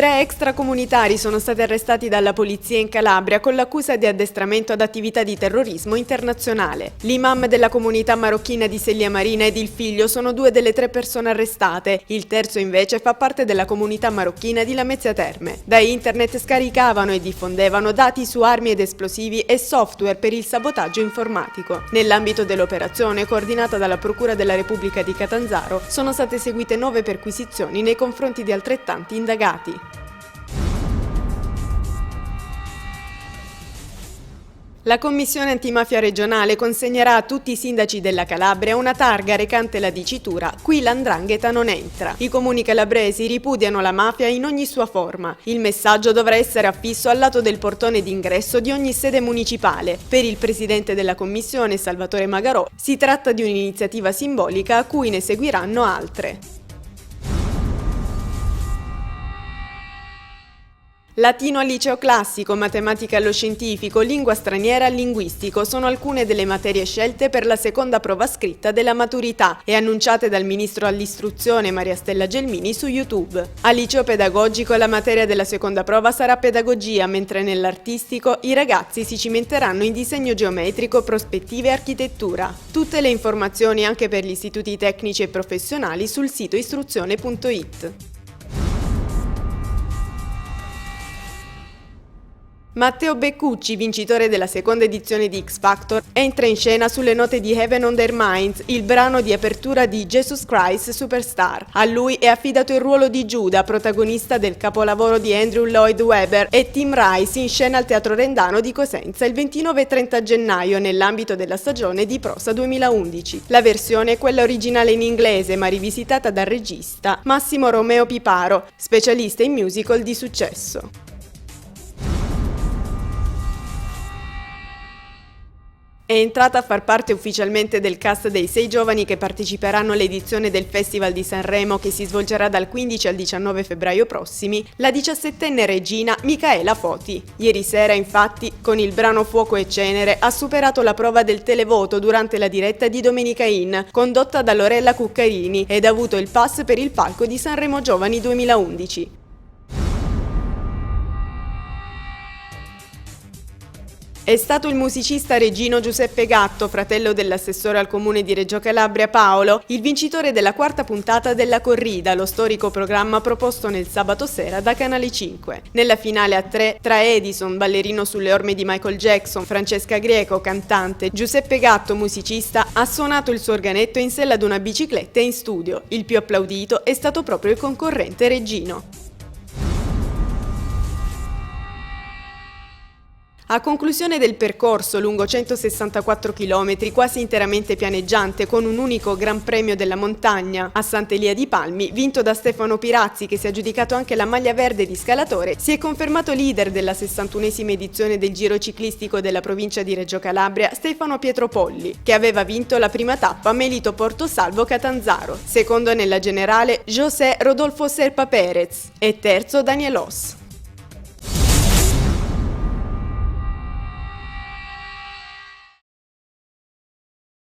3 extracomunitari sono stati arrestati dalla polizia in Calabria con l'accusa di addestramento ad attività di terrorismo internazionale. L'imam della comunità marocchina di Seglia Marina ed il figlio sono 2 delle 3 persone arrestate, il terzo invece fa parte della comunità marocchina di Lamezia Terme. Da internet scaricavano e diffondevano dati su armi ed esplosivi e software per il sabotaggio informatico. Nell'ambito dell'operazione, coordinata dalla Procura della Repubblica di Catanzaro, sono state eseguite 9 perquisizioni nei confronti di altrettanti indagati. La Commissione Antimafia regionale consegnerà a tutti i sindaci della Calabria una targa recante la dicitura "Qui l''ndrangheta non entra". I comuni calabresi ripudiano la mafia in ogni sua forma. Il messaggio dovrà essere affisso al lato del portone d'ingresso di ogni sede municipale. Per il presidente della Commissione, Salvatore Magarò, si tratta di un'iniziativa simbolica a cui ne seguiranno altre. Latino al liceo classico, matematica allo scientifico, lingua straniera al linguistico sono alcune delle materie scelte per la seconda prova scritta della maturità e annunciate dal ministro all'istruzione Maria Stella Gelmini su YouTube. Al liceo pedagogico la materia della seconda prova sarà pedagogia, mentre nell'artistico i ragazzi si cimenteranno in disegno geometrico, prospettive e architettura. Tutte le informazioni anche per gli istituti tecnici e professionali sul sito istruzione.it. Matteo Beccucci, vincitore della seconda edizione di X Factor, entra in scena sulle note di Heaven on Their Minds, il brano di apertura di Jesus Christ Superstar. A lui è affidato il ruolo di Giuda, protagonista del capolavoro di Andrew Lloyd Webber, e Tim Rice in scena al Teatro Rendano di Cosenza il 29 e 30 gennaio nell'ambito della stagione di Prosa 2011. La versione è quella originale in inglese, ma rivisitata dal regista Massimo Romeo Piparo, specialista in musical di successo. È entrata a far parte ufficialmente del cast dei 6 giovani che parteciperanno all'edizione del Festival di Sanremo che si svolgerà dal 15 al 19 febbraio prossimi, la 17enne regina Micaela Foti. Ieri sera, infatti, con il brano Fuoco e Cenere, ha superato la prova del televoto durante la diretta di Domenica In, condotta da Lorella Cuccarini, ed ha avuto il pass per il palco di Sanremo Giovani 2011. È stato il musicista reggino Giuseppe Gatto, fratello dell'assessore al comune di Reggio Calabria Paolo, il vincitore della 4ª puntata della Corrida, lo storico programma proposto nel sabato sera da Canale 5. Nella finale a 3, tra Edison, ballerino sulle orme di Michael Jackson, Francesca Greco, cantante, Giuseppe Gatto, musicista, ha suonato il suo organetto in sella ad una bicicletta in studio. Il più applaudito è stato proprio il concorrente reggino. A conclusione del percorso lungo 164 km, quasi interamente pianeggiante, con un unico Gran Premio della montagna a Sant'Elia di Palmi, vinto da Stefano Pirazzi, che si è aggiudicato anche la maglia verde di scalatore, si è confermato leader della 61esima edizione del Giro ciclistico della provincia di Reggio Calabria Stefano Pietropolli, che aveva vinto la prima tappa Melito Portosalvo Catanzaro, secondo nella generale José Rodolfo Serpa Pérez e terzo Daniel Oss.